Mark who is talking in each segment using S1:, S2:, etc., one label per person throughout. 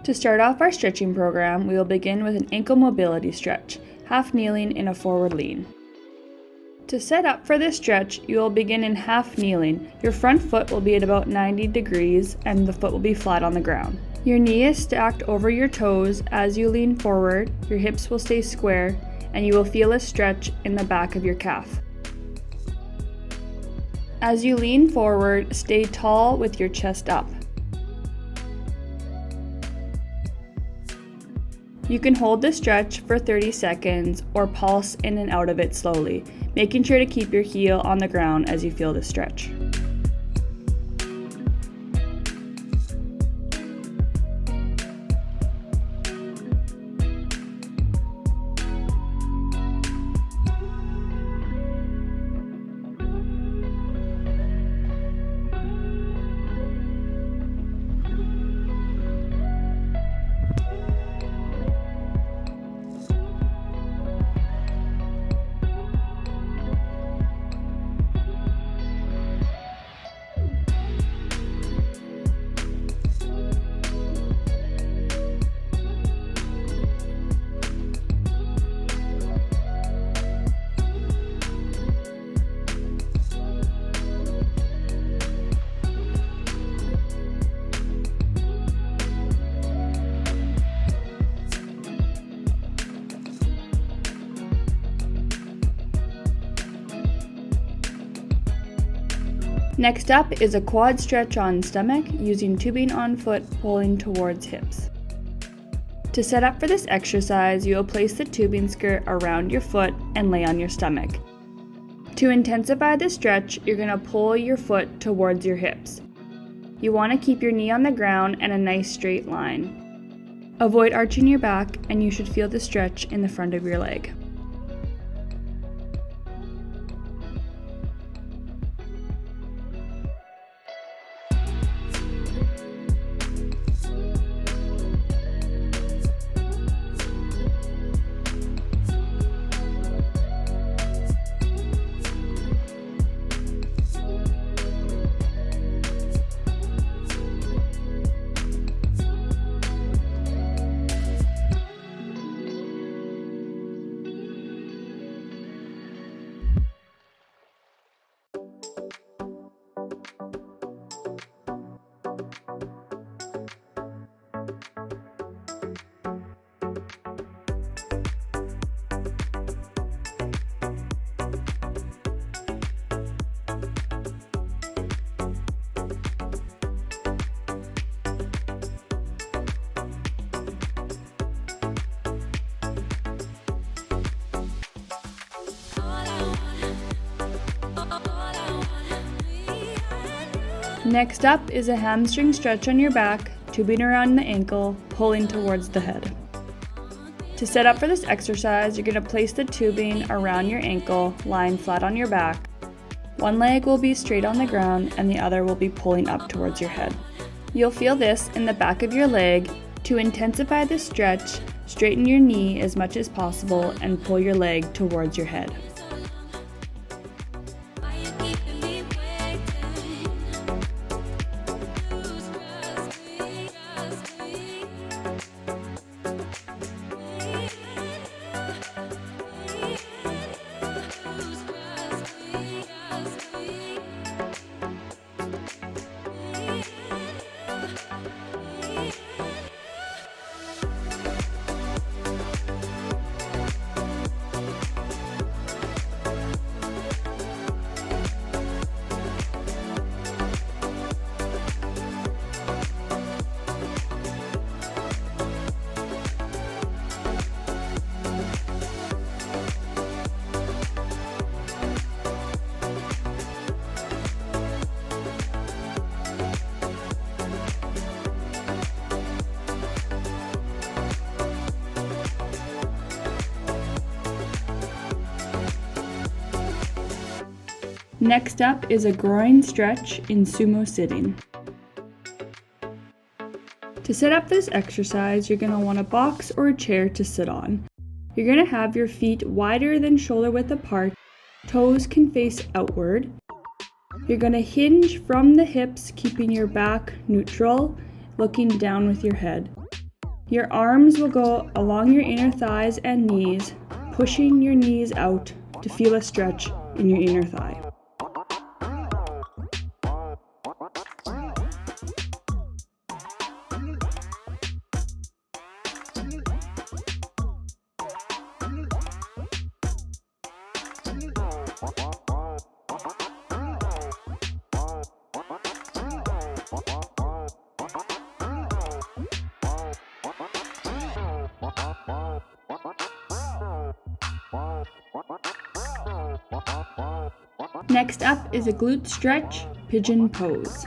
S1: To start off our stretching program, we will begin with an ankle mobility stretch, half kneeling in a forward lean. To set up for this stretch, you will begin in half kneeling. Your front foot will be at about 90 degrees and the foot will be flat on the ground. Your knee is stacked over your toes. As you lean forward, your hips will stay square and you will feel a stretch in the back of your calf. As you lean forward, stay tall with your chest up. You can hold the stretch for 30 seconds or pulse in and out of it slowly, making sure to keep your heel on the ground as you feel the stretch. Next up is a quad stretch on stomach using tubing on foot pulling towards hips. To set up for this exercise, you will place the tubing skirt around your foot and lay on your stomach. To intensify the stretch, you're going to pull your foot towards your hips. You want to keep your knee on the ground and a nice straight line. Avoid arching your back and you should feel the stretch in the front of your leg. Next up is a hamstring stretch on your back, tubing around the ankle, pulling towards the head. To set up for this exercise, you're going to place the tubing around your ankle, lying flat on your back. One leg will be straight on the ground and the other will be pulling up towards your head. You'll feel this in the back of your leg. To intensify this stretch, straighten your knee as much as possible and pull your leg towards your head. Next up is a groin stretch in sumo sitting. To set up this exercise, you're going to want a box or a chair to sit on. You're going to have your feet wider than shoulder width apart, toes can face outward. You're going to hinge from the hips, keeping your back neutral, looking down with your head. Your arms will go along your inner thighs and knees, pushing your knees out to feel a stretch in your inner thigh. Next up is a glute stretch, Pigeon Pose.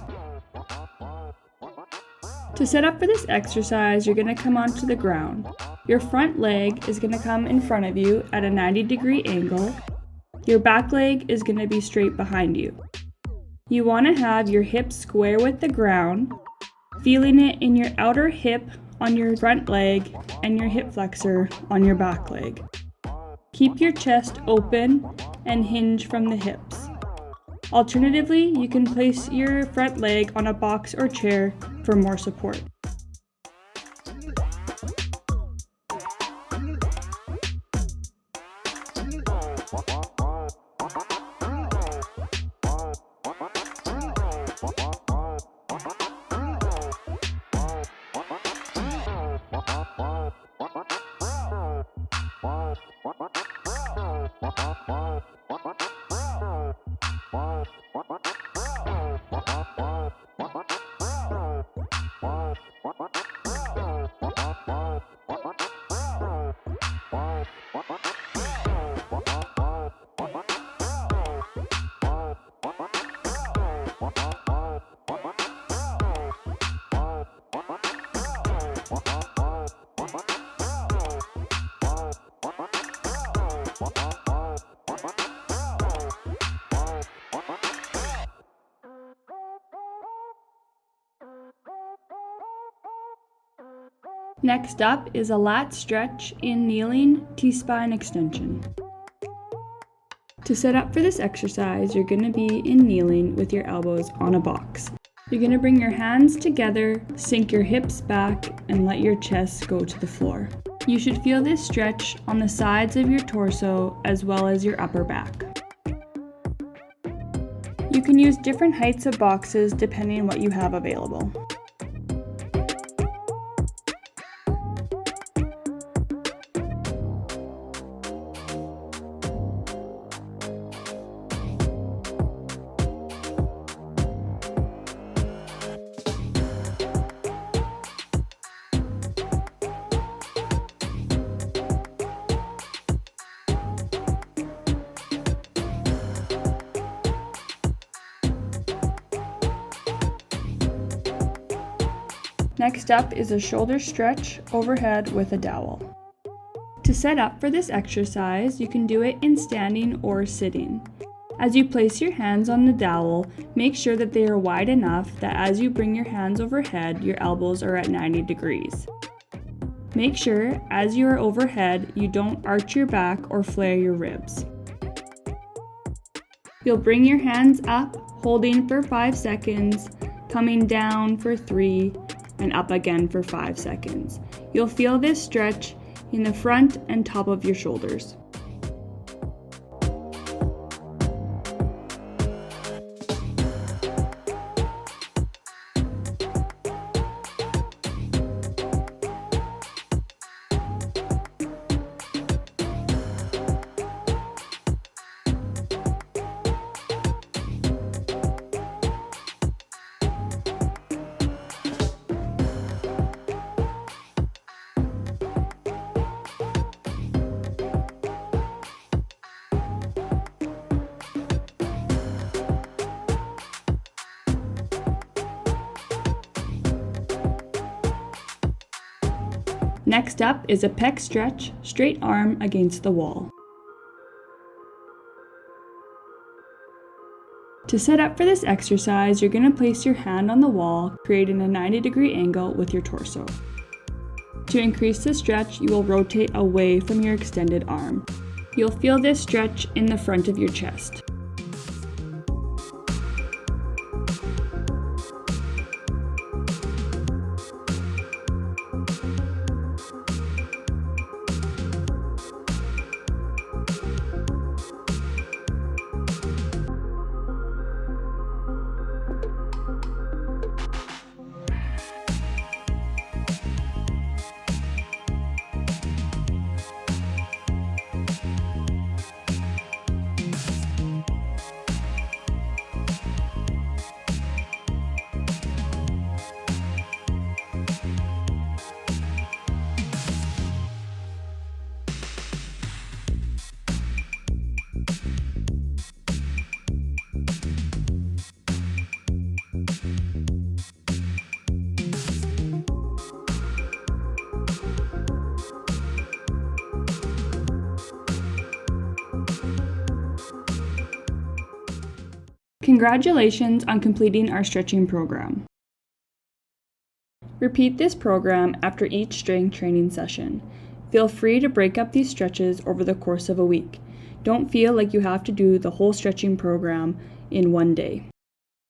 S1: To set up for this exercise, you're going to come onto the ground. Your front leg is going to come in front of you at a 90-degree angle. Your back leg is going to be straight behind you. You want to have your hips square with the ground, feeling it in your outer hip on your front leg and your hip flexor on your back leg. Keep your chest open and hinge from the hips. Alternatively, you can place your front leg on a box or chair for more support. Next up is a lat stretch in kneeling T-spine extension. To set up for this exercise, you're going to be in kneeling with your elbows on a box. You're going to bring your hands together, sink your hips back, and let your chest go to the floor. You should feel this stretch on the sides of your torso as well as your upper back. You can use different heights of boxes depending on what you have available. Next up is a shoulder stretch overhead with a dowel. To set up for this exercise, you can do it in standing or sitting. As you place your hands on the dowel, make sure that they are wide enough that as you bring your hands overhead, your elbows are at 90 degrees. Make sure, as you are overhead, you don't arch your back or flare your ribs. You'll bring your hands up, holding for 5 seconds, coming down for 3, and up again for 5 seconds. You'll feel this stretch in the front and top of your shoulders. Next up is a pec stretch, straight arm against the wall. To set up for this exercise, you're going to place your hand on the wall, creating a 90-degree angle with your torso. To increase the stretch, you will rotate away from your extended arm. You'll feel this stretch in the front of your chest. Congratulations on completing our stretching program. Repeat this program after each strength training session. Feel free to break up these stretches over the course of a week. Don't feel like you have to do the whole stretching program in one day.